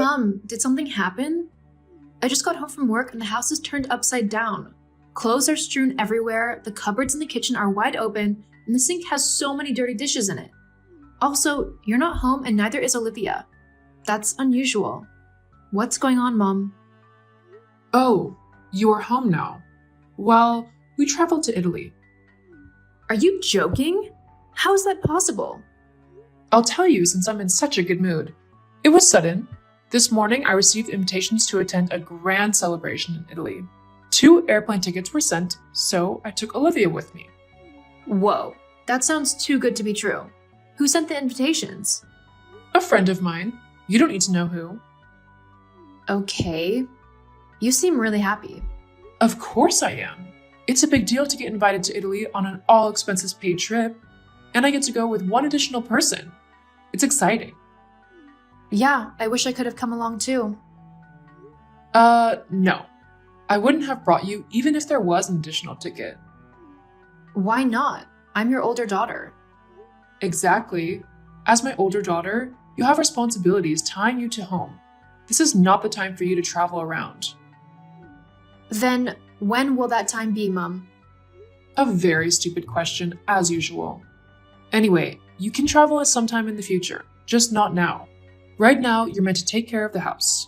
Mom, did something happen? I just got home from work and the house is turned upside down. Clothes are strewn everywhere, the cupboards in the kitchen are wide open, and the sink has so many dirty dishes in it. Also, you're not home and neither is Olivia. That's unusual. What's going on, Mom? Oh, you are home now. Well, we traveled to Italy. Are you joking? How is that possible? I'll tell you since I'm in such a good mood. It was sudden. This morning I received invitations to attend a grand celebration in Italy. 2 airplane tickets were sent, so I took Olivia with me. Whoa, that sounds too good to be true. Who sent the invitations? A friend of mine. You don't need to know who. Okay. You seem really happy. Of course I am. It's a big deal to get invited to Italy on an all-expenses-paid trip, and I get to go with one additional person. It's exciting. Yeah, I wish I could have come along too. No. I wouldn't have brought you even if there was an additional ticket. Why not? I'm your older daughter. Exactly. As my older daughter, you have responsibilities tying you to home. This is not the time for you to travel around. Then, when will that time be, Mom? A very stupid question, as usual. Anyway, you can travel at some time in the future, just not now. Right now, you're meant to take care of the house.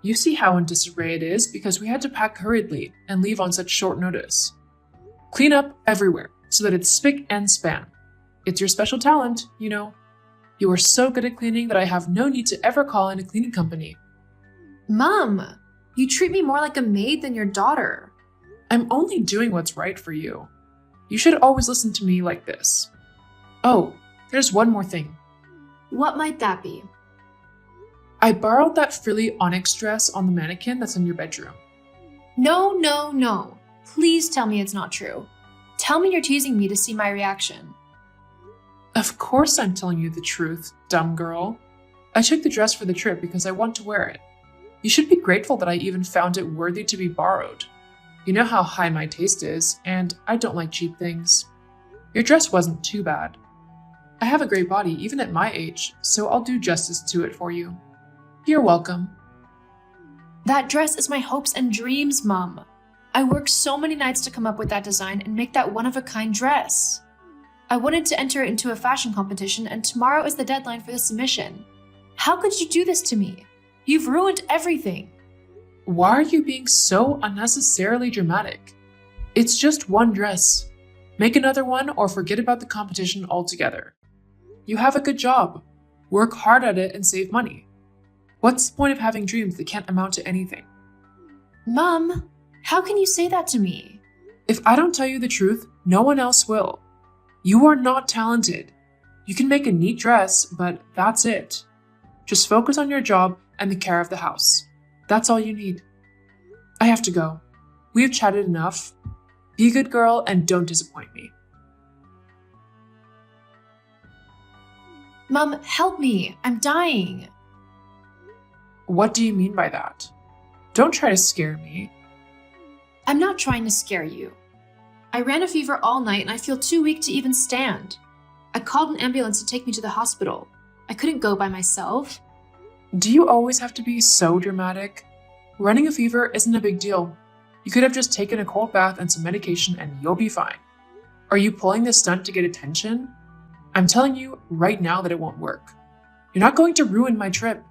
You see how in disarray it is because we had to pack hurriedly and leave on such short notice. Clean up everywhere so that it's spick and span. It's your special talent, you know. You are so good at cleaning that I have no need to ever call in a cleaning company. Mom, you treat me more like a maid than your daughter. I'm only doing what's right for you. You should always listen to me like this. Oh, there's one more thing. What might that be? I borrowed that frilly onyx dress on the mannequin that's in your bedroom. No. Please tell me it's not true. Tell me you're teasing me to see my reaction. Of course I'm telling you the truth, dumb girl. I took the dress for the trip because I want to wear it. You should be grateful that I even found it worthy to be borrowed. You know how high my taste is, and I don't like cheap things. Your dress wasn't too bad. I have a great body even at my age, so I'll do justice to it for you. You're welcome. That dress is my hopes and dreams, Mom. I worked so many nights to come up with that design and make that one-of-a-kind dress. I wanted to enter it into a fashion competition, and tomorrow is the deadline for the submission. How could you do this to me? You've ruined everything. Why are you being so unnecessarily dramatic? It's just one dress. Make another one or forget about the competition altogether. You have a good job. Work hard at it and save money. What's the point of having dreams that can't amount to anything? Mom, how can you say that to me? If I don't tell you the truth, no one else will. You are not talented. You can make a neat dress, but that's it. Just focus on your job and the care of the house. That's all you need. I have to go. We have chatted enough. Be a good girl and don't disappoint me. Mom, help me. I'm dying. What do you mean by that? Don't try to scare me. I'm not trying to scare you. I ran a fever all night and I feel too weak to even stand. I called an ambulance to take me to the hospital. I couldn't go by myself. Do you always have to be so dramatic? Running a fever isn't a big deal. You could have just taken a cold bath and some medication and you'll be fine. Are you pulling this stunt to get attention? I'm telling you right now that it won't work. You're not going to ruin my trip.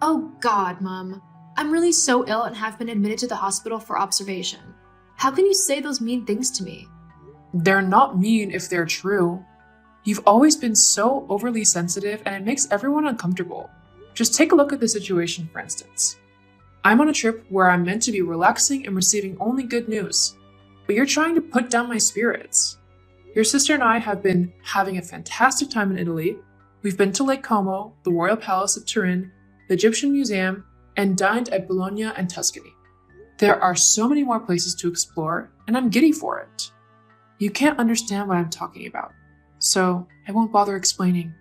Oh God, Mom. I'm really so ill and have been admitted to the hospital for observation. How can you say those mean things to me? They're not mean if they're true. You've always been so overly sensitive and it makes everyone uncomfortable. Just take a look at the situation, for instance. I'm on a trip where I'm meant to be relaxing and receiving only good news, but you're trying to put down my spirits. Your sister and I have been having a fantastic time in Italy. We've been to Lake Como, the Royal Palace of Turin, the Egyptian Museum, and dined at Bologna and Tuscany. There are so many more places to explore, and I'm giddy for it. You can't understand what I'm talking about, so I won't bother explaining.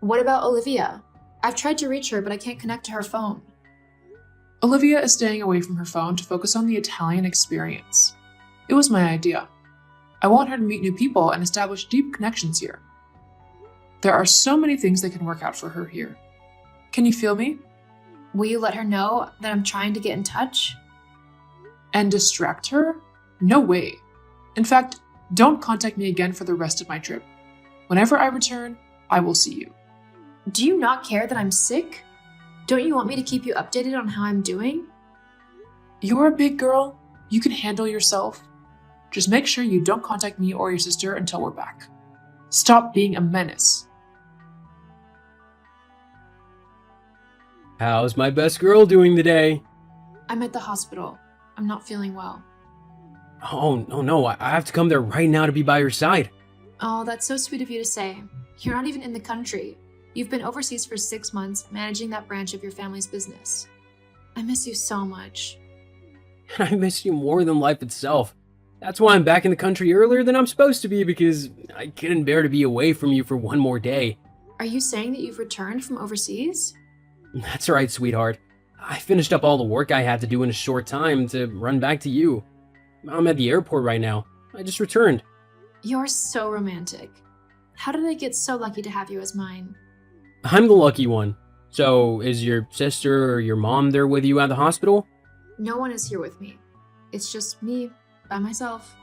What about Olivia? I've tried to reach her, but I can't connect to her phone. Olivia is staying away from her phone to focus on the Italian experience. It was my idea. I want her to meet new people and establish deep connections here. There are so many things that can work out for her here. Can you feel me? Will you let her know that I'm trying to get in touch? And distract her? No way. In fact, don't contact me again for the rest of my trip. Whenever I return, I will see you. Do you not care that I'm sick? Don't you want me to keep you updated on how I'm doing? You're a big girl. You can handle yourself. Just make sure you don't contact me or your sister until we're back. Stop being a menace. How's my best girl doing today? I'm at the hospital. I'm not feeling well. Oh, no, I have to come there right now to be by your side. Oh, that's so sweet of you to say. You're not even in the country. You've been overseas for 6 months, managing that branch of your family's business. I miss you so much. And I miss you more than life itself. That's why I'm back in the country earlier than I'm supposed to be, because I couldn't bear to be away from you for one more day. Are you saying that you've returned from overseas? That's right, sweetheart. I finished up all the work I had to do in a short time to run back to you. I'm at the airport right now. I just returned. You're so romantic. How did I get so lucky to have you as mine? I'm the lucky one. So, is your sister or your mom there with you at the hospital? No one is here with me. It's just me, by myself.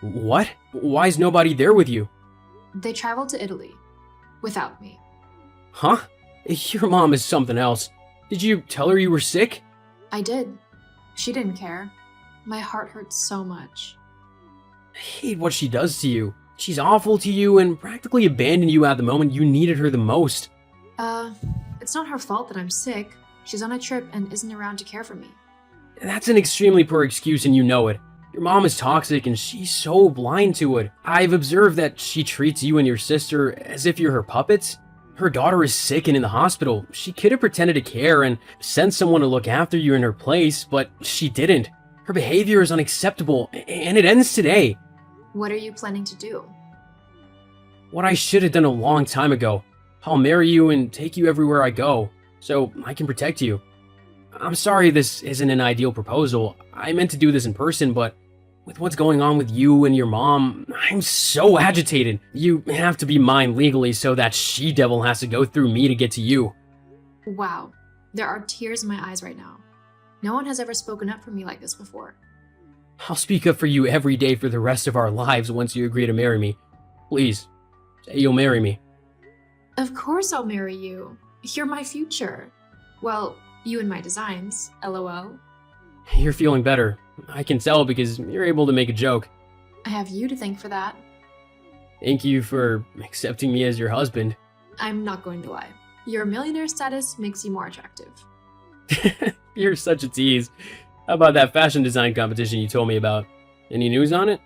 What? Why is nobody there with you? They traveled to Italy. Without me. Huh? Your mom is something else. Did you tell her you were sick? I did. She didn't care. My heart hurts so much. I hate what she does to you. She's awful to you and practically abandoned you at the moment you needed her the most. It's not her fault that I'm sick. She's on a trip and isn't around to care for me. That's an extremely poor excuse and you know it. Your mom is toxic and she's so blind to it. I've observed that she treats you and your sister as if you're her puppets. Her daughter is sick and in the hospital. She could have pretended to care and sent someone to look after you in her place, but she didn't. Her behavior is unacceptable, and it ends today. What are you planning to do? What I should have done a long time ago. I'll marry you and take you everywhere I go, so I can protect you. I'm sorry this isn't an ideal proposal. I meant to do this in person, but with what's going on with you and your mom, I'm so agitated. You have to be mine legally so that she-devil has to go through me to get to you. Wow. There are tears in my eyes right now. No one has ever spoken up for me like this before. I'll speak up for you every day for the rest of our lives once you agree to marry me. Please, say you'll marry me. Of course I'll marry you. You're my future. Well, you and my designs, LOL. You're feeling better. I can tell because you're able to make a joke. I have you to thank for that. Thank you for accepting me as your husband. I'm not going to lie. Your millionaire status makes you more attractive. You're such a tease. How about that fashion design competition you told me about? Any news on it?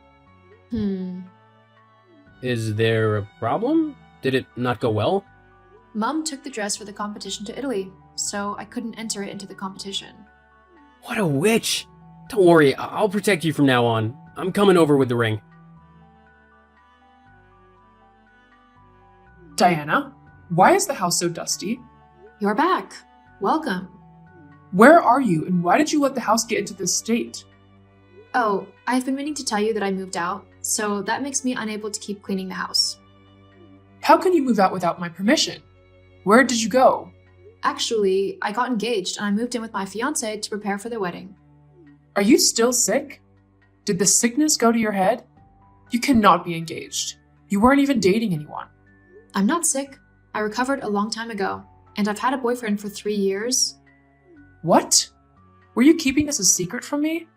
Is there a problem? Did it not go well? Mom took the dress for the competition to Italy, so I couldn't enter it into the competition. What a witch! Don't worry, I'll protect you from now on. I'm coming over with the ring. Diana, why is the house so dusty? You're back. Welcome. Where are you and why did you let the house get into this state? Oh, I've been meaning to tell you that I moved out, so that makes me unable to keep cleaning the house. How can you move out without my permission? Where did you go? Actually, I got engaged and I moved in with my fiancé to prepare for the wedding. Are you still sick? Did the sickness go to your head? You cannot be engaged. You weren't even dating anyone. I'm not sick. I recovered a long time ago, and I've had a boyfriend for 3 years. What? Were you keeping this a secret from me?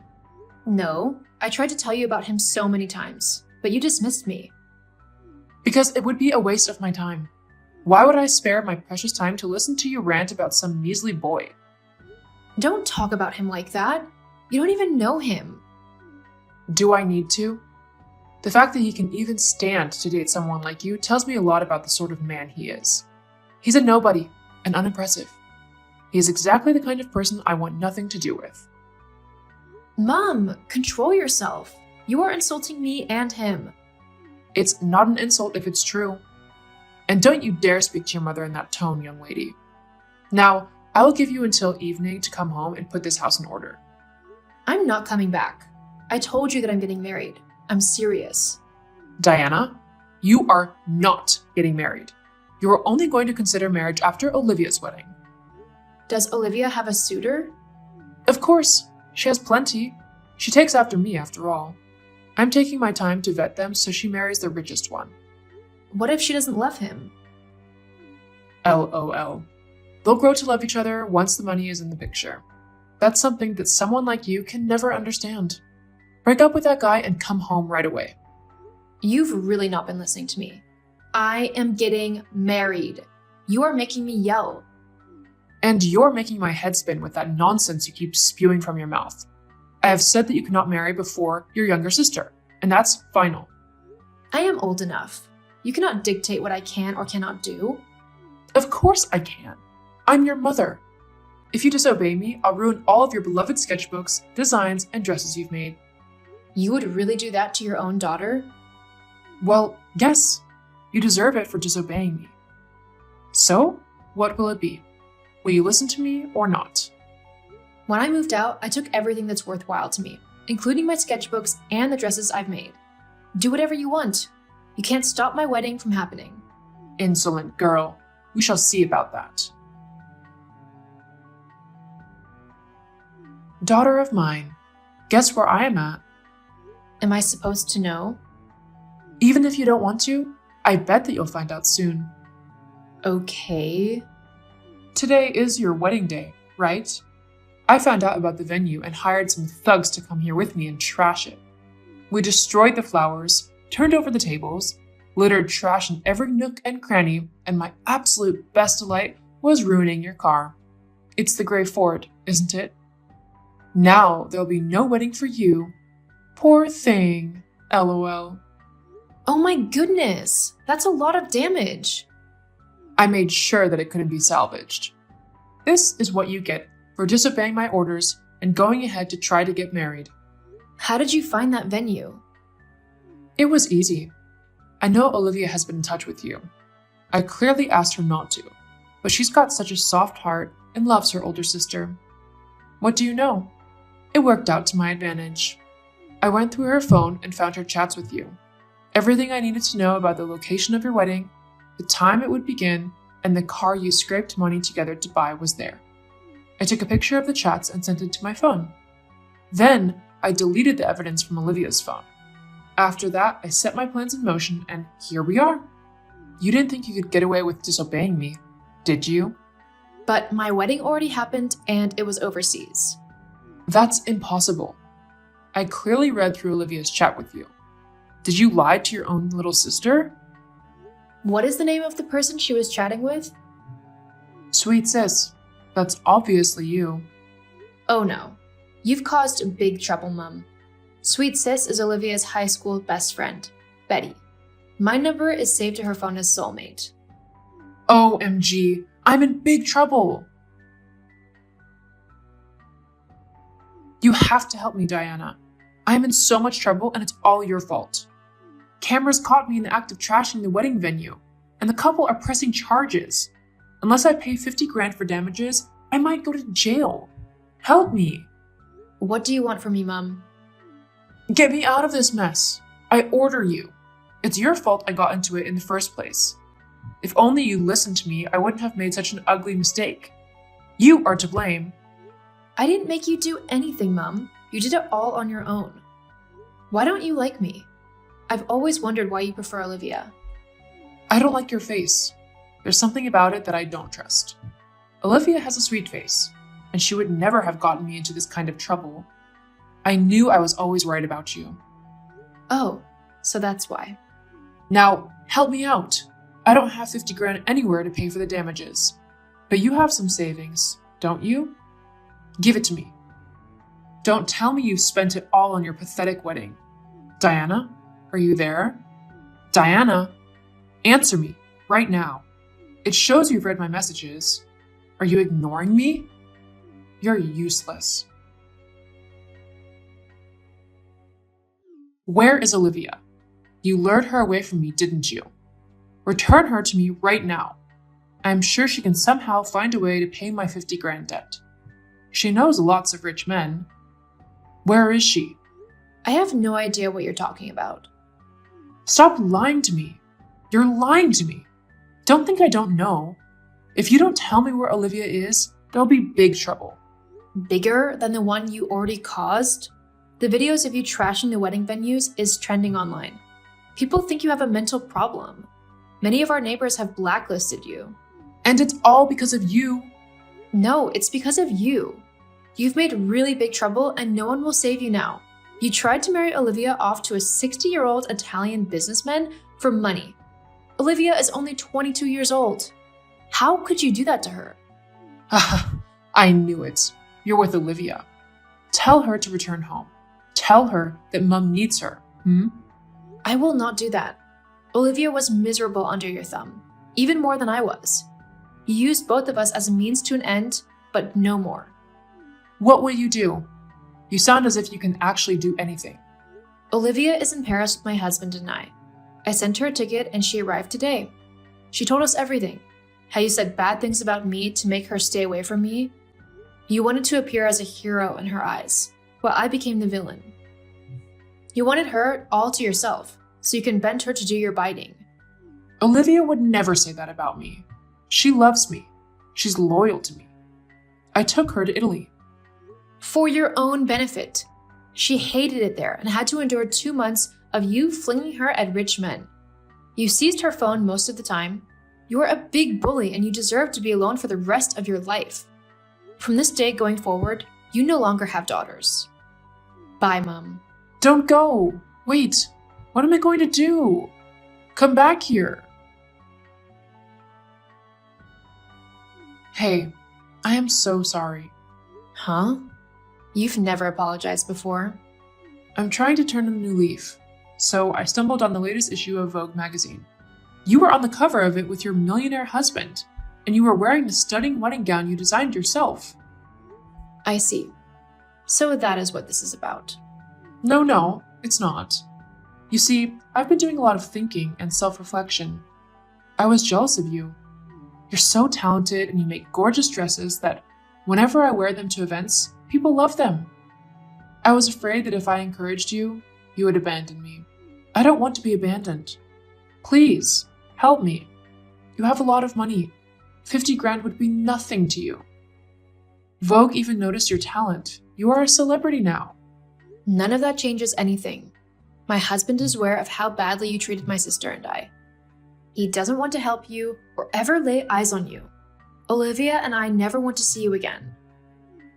No, I tried to tell you about him so many times, but you dismissed me. Because it would be a waste of my time. Why would I spare my precious time to listen to you rant about some measly boy? Don't talk about him like that. You don't even know him. Do I need to? The fact that he can even stand to date someone like you tells me a lot about the sort of man he is. He's a nobody and unimpressive. He is exactly the kind of person I want nothing to do with. Mom, control yourself. You are insulting me and him. It's not an insult if it's true. And don't you dare speak to your mother in that tone, young lady. Now, I will give you until evening to come home and put this house in order. I'm not coming back. I told you that I'm getting married. I'm serious. Diana, you are not getting married. You are only going to consider marriage after Olivia's wedding. Does Olivia have a suitor? Of course, she has plenty. She takes after me, after all. I'm taking my time to vet them so she marries the richest one. What if she doesn't love him? LOL. They'll grow to love each other once the money is in the picture. That's something that someone like you can never understand. Break up with that guy and come home right away. You've really not been listening to me. I am getting married. You are making me yell. And you're making my head spin with that nonsense you keep spewing from your mouth. I have said that you cannot marry before your younger sister, and that's final. I am old enough. You cannot dictate what I can or cannot do. Of course I can. I'm your mother. If you disobey me, I'll ruin all of your beloved sketchbooks, designs, and dresses you've made. You would really do that to your own daughter? Well, yes. You deserve it for disobeying me. So, what will it be? Will you listen to me or not? When I moved out, I took everything that's worthwhile to me, including my sketchbooks and the dresses I've made. Do whatever you want. You can't stop my wedding from happening. Insolent girl. We shall see about that. Daughter of mine, guess where I am at? Am I supposed to know? Even if you don't want to, I bet that you'll find out soon. Okay. Today is your wedding day, right? I found out about the venue and hired some thugs to come here with me and trash it. We destroyed the flowers, turned over the tables, littered trash in every nook and cranny, and my absolute best delight was ruining your car. It's the gray Ford, isn't it? Now there'll be no wedding for you. Poor thing, LOL. Oh my goodness, that's a lot of damage. I made sure that it couldn't be salvaged. This is what you get for disobeying my orders and going ahead to try to get married. How did you find that venue? It was easy. I know Olivia has been in touch with you. I clearly asked her not to, but she's got such a soft heart and loves her older sister. What do you know? It worked out to my advantage. I went through her phone and found her chats with you. Everything I needed to know about the location of your wedding, the time it would begin, and the car you scraped money together to buy was there. I took a picture of the chats and sent it to my phone. Then, I deleted the evidence from Olivia's phone. After that, I set my plans in motion, and here we are. You didn't think you could get away with disobeying me, did you? But my wedding already happened and it was overseas. That's impossible. I clearly read through Olivia's chat with you. Did you lie to your own little sister? What is the name of the person she was chatting with? Sweet sis, that's obviously you. Oh no. You've caused big trouble, Mum. Sweet Sis is Olivia's high school best friend, Betty. My number is saved to her phone as Soulmate. OMG, I'm in big trouble. You have to help me, Diana. I'm in so much trouble and it's all your fault. Cameras caught me in the act of trashing the wedding venue, and the couple are pressing charges. Unless I pay 50 grand for damages, I might go to jail. Help me. What do you want from me, Mum? Get me out of this mess. I order you. It's your fault I got into it in the first place. If only you listened to me, I wouldn't have made such an ugly mistake. You are to blame. I didn't make you do anything, Mum. You did it all on your own. Why don't you like me? I've always wondered why you prefer Olivia. I don't like your face. There's something about it that I don't trust. Olivia has a sweet face, and she would never have gotten me into this kind of trouble. I knew I was always right about you. Oh, so that's why. Now, help me out. I don't have 50 grand anywhere to pay for the damages. But you have some savings, don't you? Give it to me. Don't tell me you spent it all on your pathetic wedding. Diana, are you there? Diana, answer me right now. It shows you've read my messages. Are you ignoring me? You're useless. Where is Olivia? You lured her away from me, didn't you? Return her to me right now. I'm sure she can somehow find a way to pay my 50 grand debt. She knows lots of rich men. Where is she? I have no idea what you're talking about. Stop lying to me. You're lying to me. Don't think I don't know. If you don't tell me where Olivia is, there'll be big trouble. Bigger than the one you already caused? The videos of you trashing the wedding venues is trending online. People think you have a mental problem. Many of our neighbors have blacklisted you. And it's all because of you. No, it's because of you. You've made really big trouble and no one will save you now. You tried to marry Olivia off to a 60-year-old Italian businessman for money. Olivia is only 22 years old. How could you do that to her? I knew it. You're with Olivia. Tell her to return home. Tell her that Mum needs her. I will not do that. Olivia was miserable under your thumb, even more than I was. You used both of us as a means to an end, but no more. What will you do? You sound as if you can actually do anything. Olivia is in Paris with my husband and I. I sent her a ticket and she arrived today. She told us everything. How you said bad things about me to make her stay away from me. You wanted to appear as a hero in her eyes, while I became the villain. You wanted her all to yourself, so you can bend her to do your biting. Olivia would never say that about me. She loves me. She's loyal to me. I took her to Italy. For your own benefit. She hated it there and had to endure 2 months of you flinging her at rich men. You seized her phone most of the time. You are a big bully and you deserve to be alone for the rest of your life. From this day going forward, you no longer have daughters. Bye, Mom. Don't go. Wait. What am I going to do? Come back here. Hey, I am so sorry. Huh? You've never apologized before. I'm trying to turn a new leaf, so I stumbled on the latest issue of Vogue magazine. You were on the cover of it with your millionaire husband, and you were wearing the stunning wedding gown you designed yourself. I see. So that is what this is about. No, it's not. You see, I've been doing a lot of thinking and self-reflection. I was jealous of you. You're so talented and you make gorgeous dresses that whenever I wear them to events, people love them. I was afraid that if I encouraged you, you would abandon me. I don't want to be abandoned. Please, help me. You have a lot of money. 50 grand would be nothing to you. Vogue even noticed your talent. You are a celebrity now. None of that changes anything. My husband is aware of how badly you treated my sister and I. He doesn't want to help you or ever lay eyes on you. Olivia and I never want to see you again.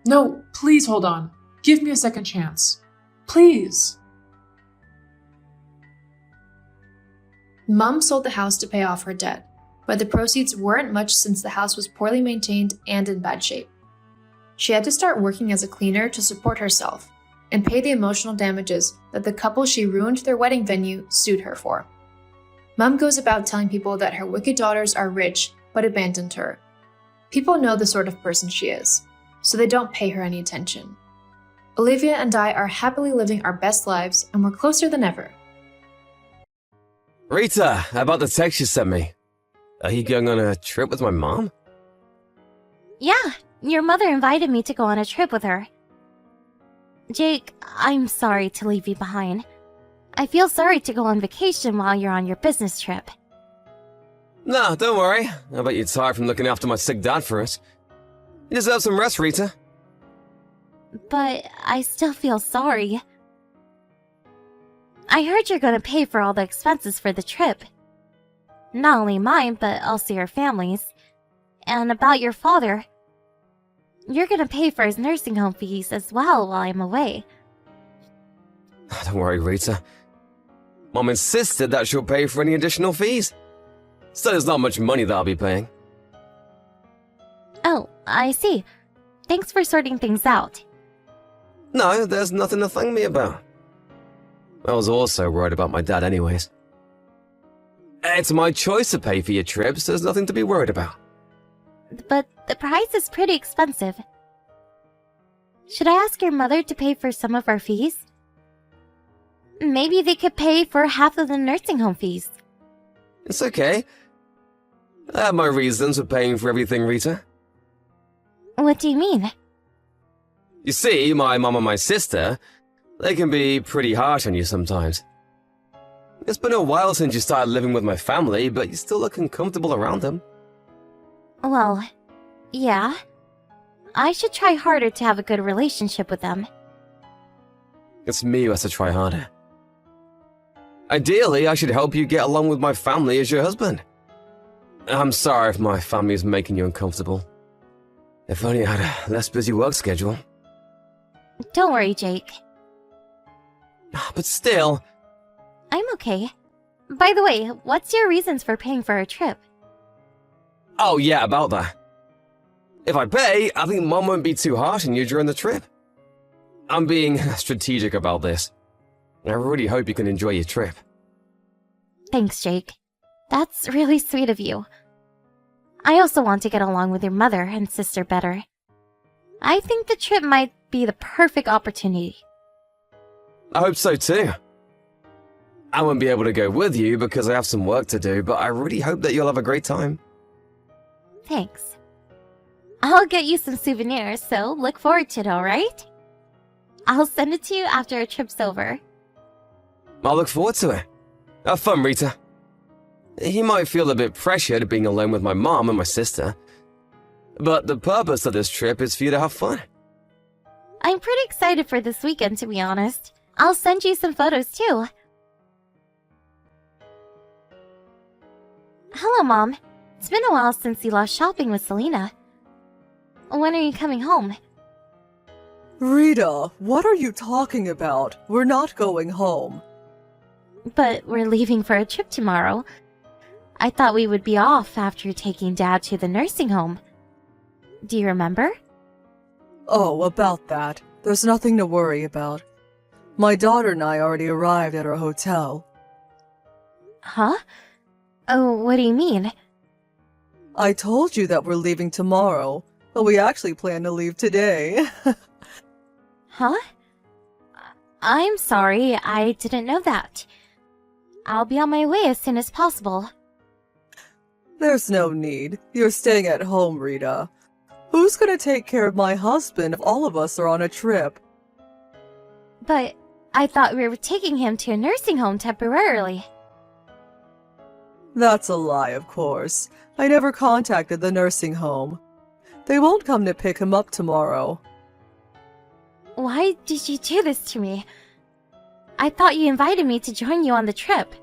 No, please hold on. Give me a second chance. Please. Mom sold the house to pay off her debt, but the proceeds weren't much since the house was poorly maintained and in bad shape. She had to start working as a cleaner to support herself and pay the emotional damages that the couple she ruined their wedding venue sued her for. Mom goes about telling people that her wicked daughters are rich but abandoned her. People know the sort of person she is, so they don't pay her any attention. Olivia and I are happily living our best lives and we're closer than ever. Rita, how about the text you sent me? Are you going on a trip with my mom? Yeah, your mother invited me to go on a trip with her. Jake, I'm sorry to leave you behind. I feel sorry to go on vacation while you're on your business trip. No, don't worry. I bet you're tired from looking after my sick dad for us. You deserve some rest, Rita. But I still feel sorry. I heard you're gonna pay for all the expenses for the trip. Not only mine, but also your family's. And about your father. You're gonna pay for his nursing home fees as well while I'm away. Don't worry, Rita. Mom insisted that she'll pay for any additional fees. So there's not much money that I'll be paying. Oh, I see. Thanks for sorting things out. No, there's nothing to thank me about. I was also worried about my dad anyways. It's my choice to pay for your trips, there's nothing to be worried about. But the price is pretty expensive. Should I ask your mother to pay for some of our fees? Maybe they could pay for half of the nursing home fees. It's okay. I have my reasons for paying for everything, Rita. What do you mean? You see, my mom and my sister, they can be pretty harsh on you sometimes. It's been a while since you started living with my family, but you still look uncomfortable around them. Well, yeah. I should try harder to have a good relationship with them. It's me who has to try harder. Ideally, I should help you get along with my family as your husband. I'm sorry if my family is making you uncomfortable. If only I had a less busy work schedule. Don't worry, Jake. But still, I'm okay. By the way, what's your reasons for paying for our trip? oh yeah, about that. If I pay, I think Mom won't be too harsh on you during the trip. I'm being strategic about this. I really hope you can enjoy your trip. Thanks, Jake. That's really sweet of you. I also want to get along with your mother and sister better. I think the trip might be the perfect opportunity. I hope so too. I won't be able to go with you because I have some work to do, but I really hope that you'll have a great time. Thanks. I'll get you some souvenirs, so look forward to it, alright? I'll send it to you after our trip's over. I'll look forward to it. Have fun, Rita. You might feel a bit pressured being alone with my mom and my sister, but the purpose of this trip is for you to have fun. I'm pretty excited for this weekend, to be honest. I'll send you some photos, too. Hello, Mom. It's been a while since you lost shopping with Selena. When are you coming home? Rita, what are you talking about? We're not going home. But we're leaving for a trip tomorrow. I thought we would be off after taking Dad to the nursing home. Do you remember? Oh, about that. There's nothing to worry about. My daughter and I already arrived at our hotel. Huh? Oh, what do you mean? I told you that we're leaving tomorrow, but we actually plan to leave today. Huh? I'm sorry, I didn't know that. I'll be on my way as soon as possible. There's no need. You're staying at home, Rita. Who's gonna take care of my husband if all of us are on a trip? But I thought we were taking him to a nursing home temporarily. That's a lie, of course. I never contacted the nursing home. They won't come to pick him up tomorrow. Why did you do this to me? I thought you invited me to join you on the trip.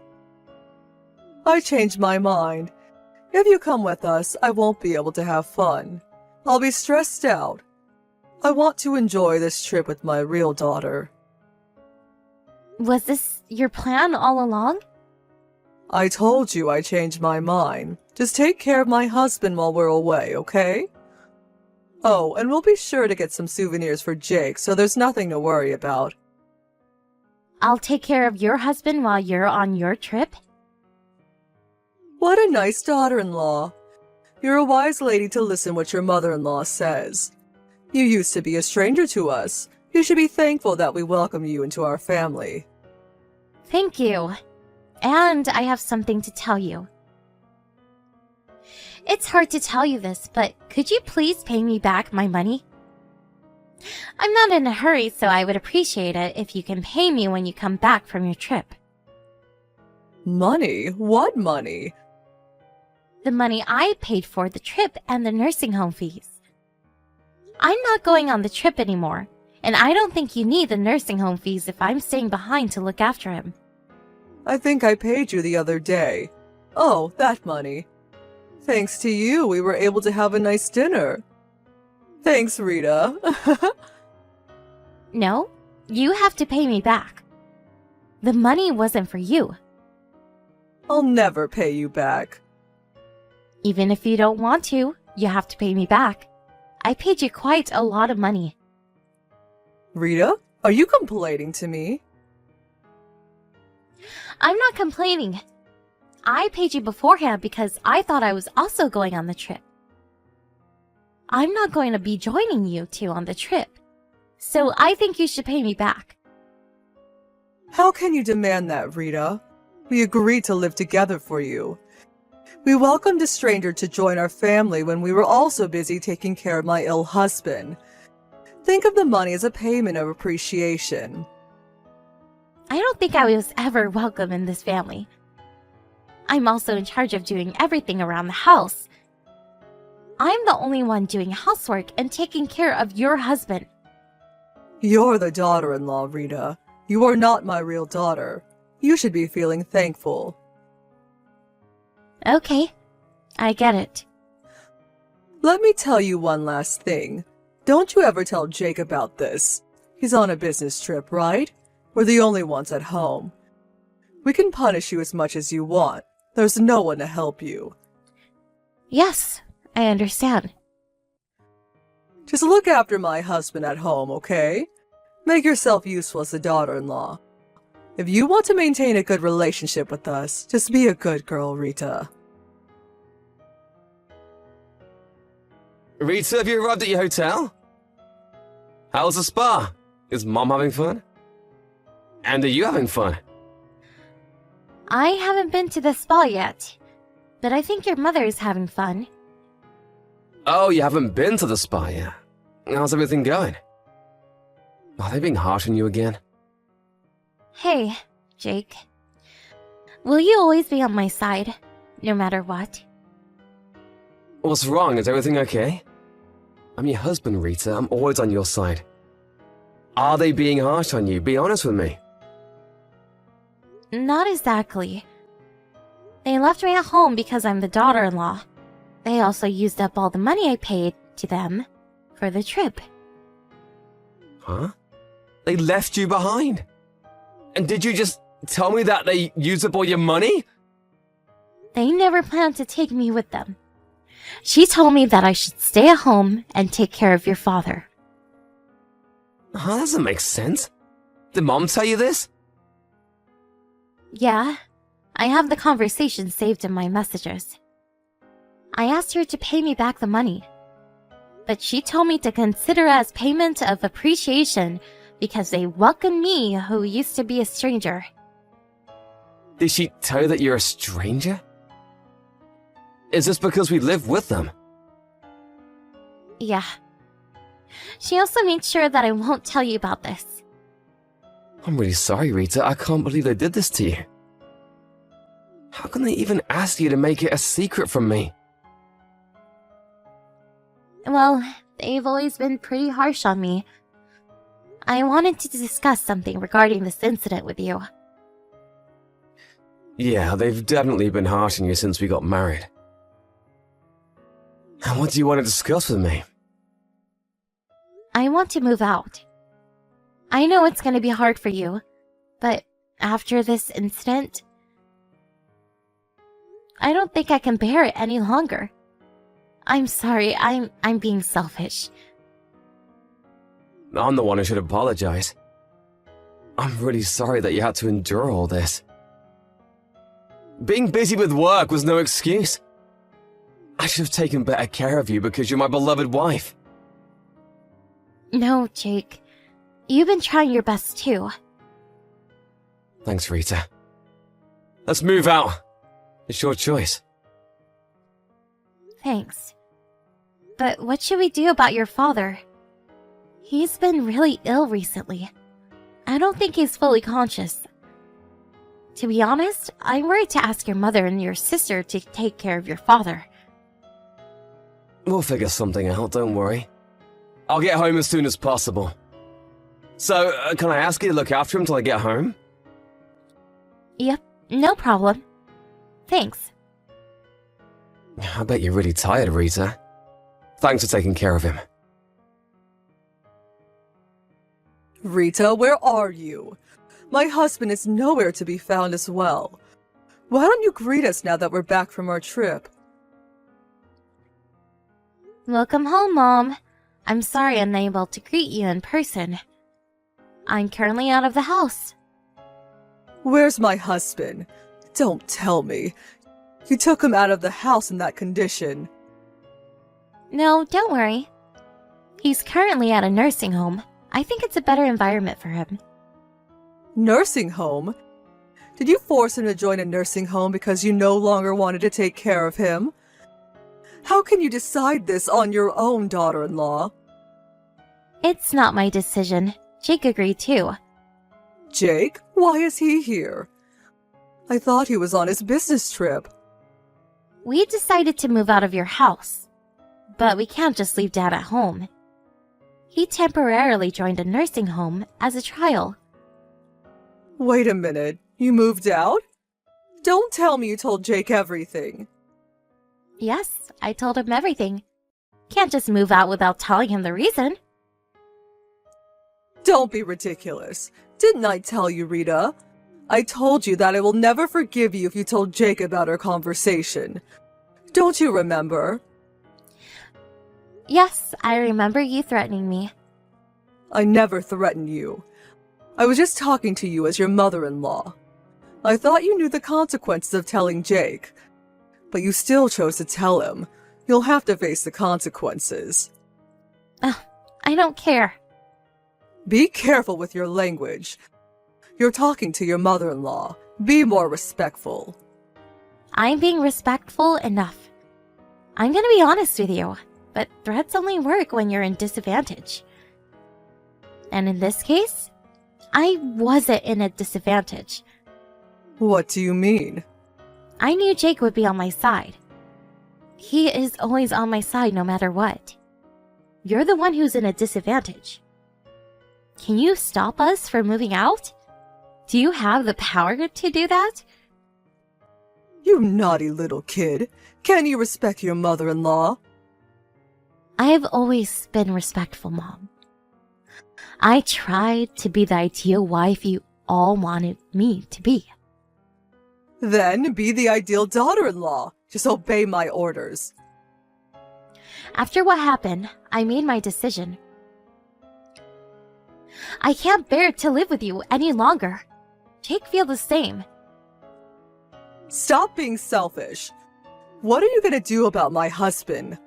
I changed my mind. If you come with us, I won't be able to have fun. I'll be stressed out. I want to enjoy this trip with my real daughter. Was this your plan all along? I told you I changed my mind. Just take care of my husband while we're away, okay? Oh, and we'll be sure to get some souvenirs for Jake, so there's nothing to worry about. I'll take care of your husband while you're on your trip? What a nice daughter-in-law. You're a wise lady to listen what your mother-in-law says. You used to be a stranger to us. You should be thankful that we welcome you into our family. Thank you. And I have something to tell you. It's hard to tell you this, but could you please pay me back my money? I'm not in a hurry, so I would appreciate it if you can pay me when you come back from your trip. Money? What money? The money I paid for the trip and the nursing home fees. I'm not going on the trip anymore, and I don't think you need the nursing home fees if I'm staying behind to look after him. I think I paid you the other day. Oh, that money. Thanks to you, we were able to have a nice dinner. Thanks, Rita. No, you have to pay me back. The money wasn't for you. I'll never pay you back. Even if you don't want to, you have to pay me back. I paid you quite a lot of money. Rita, are you complaining to me? I'm not complaining. I paid you beforehand because I thought I was also going on the trip. I'm not going to be joining you two on the trip, so I think you should pay me back. How can you demand that, Rita? We agreed to live together for you. We welcomed a stranger to join our family when we were also busy taking care of my ill husband. Think of the money as a payment of appreciation. I don't think I was ever welcome in this family. I'm also in charge of doing everything around the house. I'm the only one doing housework and taking care of your husband. You're the daughter-in-law, Rita. You are not my real daughter. You should be feeling thankful. Okay, I get it. Let me tell you one last thing. Don't you ever tell Jake about this. He's on a business trip, right? We're the only ones at home. We can punish you as much as you want. There's no one to help you. Yes, I understand. Just look after my husband at home, okay? Make yourself useful as a daughter-in-law. If you want to maintain a good relationship with us, just be a good girl, Rita. Rita, have you arrived at your hotel? How's the spa? Is Mom having fun? And are you having fun? I haven't been to the spa yet, but I think your mother is having fun. Oh, you haven't been to the spa yet. How's everything going? Are they being harsh on you again? Hey, Jake. Will you always be on my side, no matter what? What's wrong? Is everything okay? I'm your husband, Rita. I'm always on your side. Are they being harsh on you? Be honest with me. Not exactly. They left me at home because I'm the daughter-in-law. They also used up all the money I paid to them for the trip. Huh? They left you behind? And did you just tell me that they used up all your money? They never planned to take me with them. She told me that I should stay at home and take care of your father. Huh, that doesn't make sense. Did Mom tell you this? Yeah, I have the conversation saved in my messages. I asked her to pay me back the money, but she told me to consider it as payment of appreciation because they welcomed me who used to be a stranger. Did she tell you that you're a stranger? Is this because we live with them? Yeah. She also made sure that I won't tell you about this. I'm really sorry, Rita. I can't believe they did this to you. How can they even ask you to make it a secret from me? Well, they've always been pretty harsh on me. I wanted to discuss something regarding this incident with you. Yeah, they've definitely been harsh on you since we got married. And what do you want to discuss with me? I want to move out. I know it's going to be hard for you, but after this incident, I don't think I can bear it any longer. I'm sorry, I'm being selfish. I'm the one who should apologize. I'm really sorry that you had to endure all this. Being busy with work was no excuse. I should have taken better care of you because you're my beloved wife. No, Jake. You've been trying your best too. Thanks, Rita. Let's move out. It's your choice. Thanks. But what should we do about your father? He's been really ill recently. I don't think he's fully conscious. To be honest, I'm worried to ask your mother and your sister to take care of your father. We'll figure something out, don't worry. I'll get home as soon as possible. So, can I ask you to look after him till I get home? Yep, no problem. Thanks. I bet you're really tired, Rita. Thanks for taking care of him. Rita, where are you? My husband is nowhere to be found as well. Why don't you greet us now that we're back from our trip? Welcome home, Mom. I'm sorry I'm unable to greet you in person. I'm currently out of the house. Where's my husband? Don't tell me. You took him out of the house in that condition. No, don't worry. He's currently at a nursing home. I think it's a better environment for him. Nursing home? Did you force him to join a nursing home because you no longer wanted to take care of him? How can you decide this on your own, daughter-in-law? It's not my decision. Jake agreed too. Jake? Why is he here? I thought he was on his business trip. We decided to move out of your house. But we can't just leave Dad at home. He temporarily joined a nursing home as a trial. Wait a minute, you moved out? Don't tell me you told Jake everything. Yes, I told him everything. Can't just move out without telling him the reason. Don't be ridiculous. Didn't I tell you, Rita? I told you that I will never forgive you if you told Jake about our conversation. Don't you remember? Yes, I remember you threatening me. I never threatened you. I was just talking to you as your mother-in-law. I thought you knew the consequences of telling Jake, but you still chose to tell him. You'll have to face the consequences. I don't care. Be careful with your language. You're talking to your mother-in-law. Be more respectful. I'm being respectful enough. I'm gonna be honest with you, but threats only work when you're in disadvantage. And in this case, I wasn't in a disadvantage. What do you mean? I knew Jake would be on my side. He is always on my side no matter what. You're the one who's in a disadvantage. Can you stop us from moving out? Do you have the power to do that? You naughty little kid. Can you respect your mother-in-law? I have always been respectful, Mom. I tried to be the ideal wife you all wanted me to be. Then be the ideal daughter-in-law. Just obey my orders. After what happened, I made my decision. I can't bear to live with you any longer. Jake feels the same. Stop being selfish. What are you gonna do about my husband?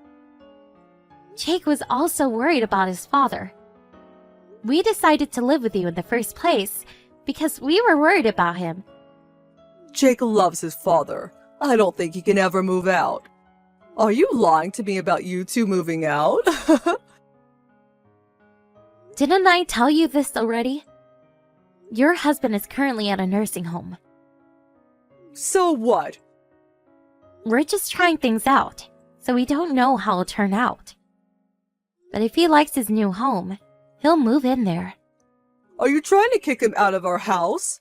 Jake was also worried about his father. We decided to live with you in the first place because we were worried about him. Jake loves his father. I don't think he can ever move out. Are you lying to me about you two moving out? Didn't I tell you this already? Your husband is currently at a nursing home. So what? We're just trying things out, so we don't know how it'll turn out. But if he likes his new home, he'll move in there. Are you trying to kick him out of our house?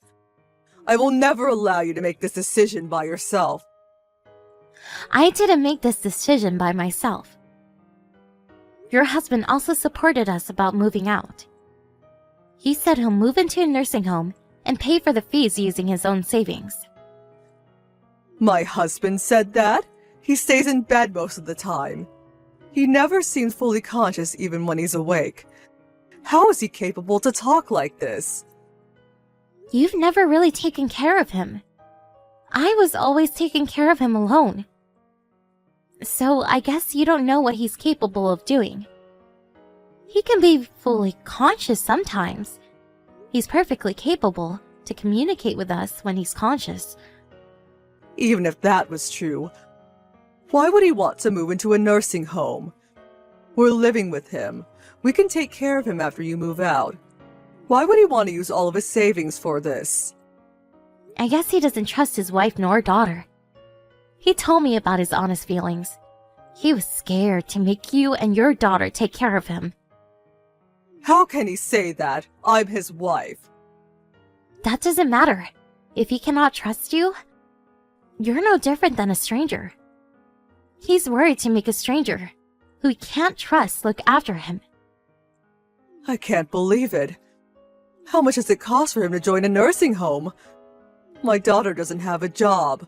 I will never allow you to make this decision by yourself. I didn't make this decision by myself. Your husband also supported us about moving out. He said he'll move into a nursing home and pay for the fees using his own savings. My husband said that? He stays in bed most of the time. He never seems fully conscious even when he's awake. How is he capable to talk like this? You've never really taken care of him. I was always taking care of him alone. So I guess you don't know what he's capable of doing. He can be fully conscious sometimes. He's perfectly capable to communicate with us when he's conscious. Even if that was true, why would he want to move into a nursing home? We're living with him. We can take care of him after you move out. Why would he want to use all of his savings for this? I guess he doesn't trust his wife nor daughter. He told me about his honest feelings. He was scared to make you and your daughter take care of him. How can he say that? I'm his wife. That doesn't matter. If he cannot trust you, you're no different than a stranger. He's worried to make a stranger, who he can't trust, look after him. I can't believe it. How much does it cost for him to join a nursing home? My daughter doesn't have a job.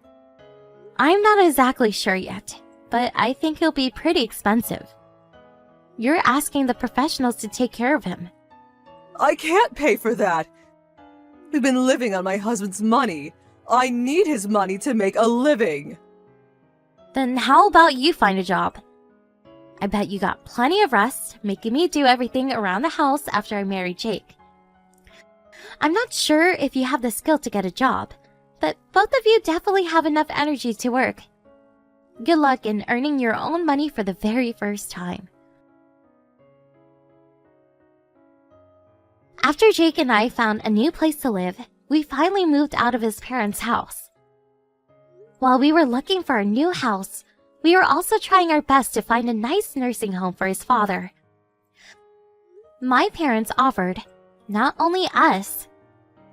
I'm not exactly sure yet, but I think it'll be pretty expensive. You're asking the professionals to take care of him. I can't pay for that. We've been living on my husband's money. I need his money to make a living. Then how about you find a job? I bet you got plenty of rest, making me do everything around the house after I married Jake. I'm not sure if you have the skill to get a job, but both of you definitely have enough energy to work. Good luck in earning your own money for the very first time. After Jake and I found a new place to live, we finally moved out of his parents' house. While we were looking for a new house, we were also trying our best to find a nice nursing home for his father. My parents offered not only us,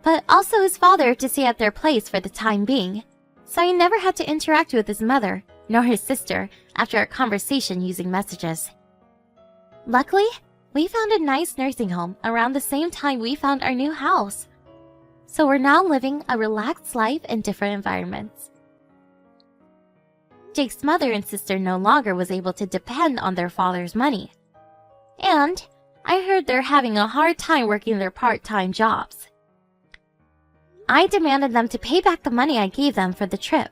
but also his father to stay at their place for the time being, so he never had to interact with his mother nor his sister after our conversation using messages. Luckily, we found a nice nursing home around the same time we found our new house, so we're now living a relaxed life in different environments. Jake's mother and sister no longer was able to depend on their father's money, and I heard they're having a hard time working their part-time jobs. I demanded them to pay back the money I gave them for the trip,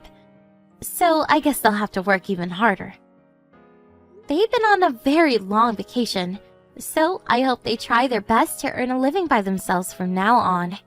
so I guess they'll have to work even harder. They've been on a very long vacation, so I hope they try their best to earn a living by themselves from now on.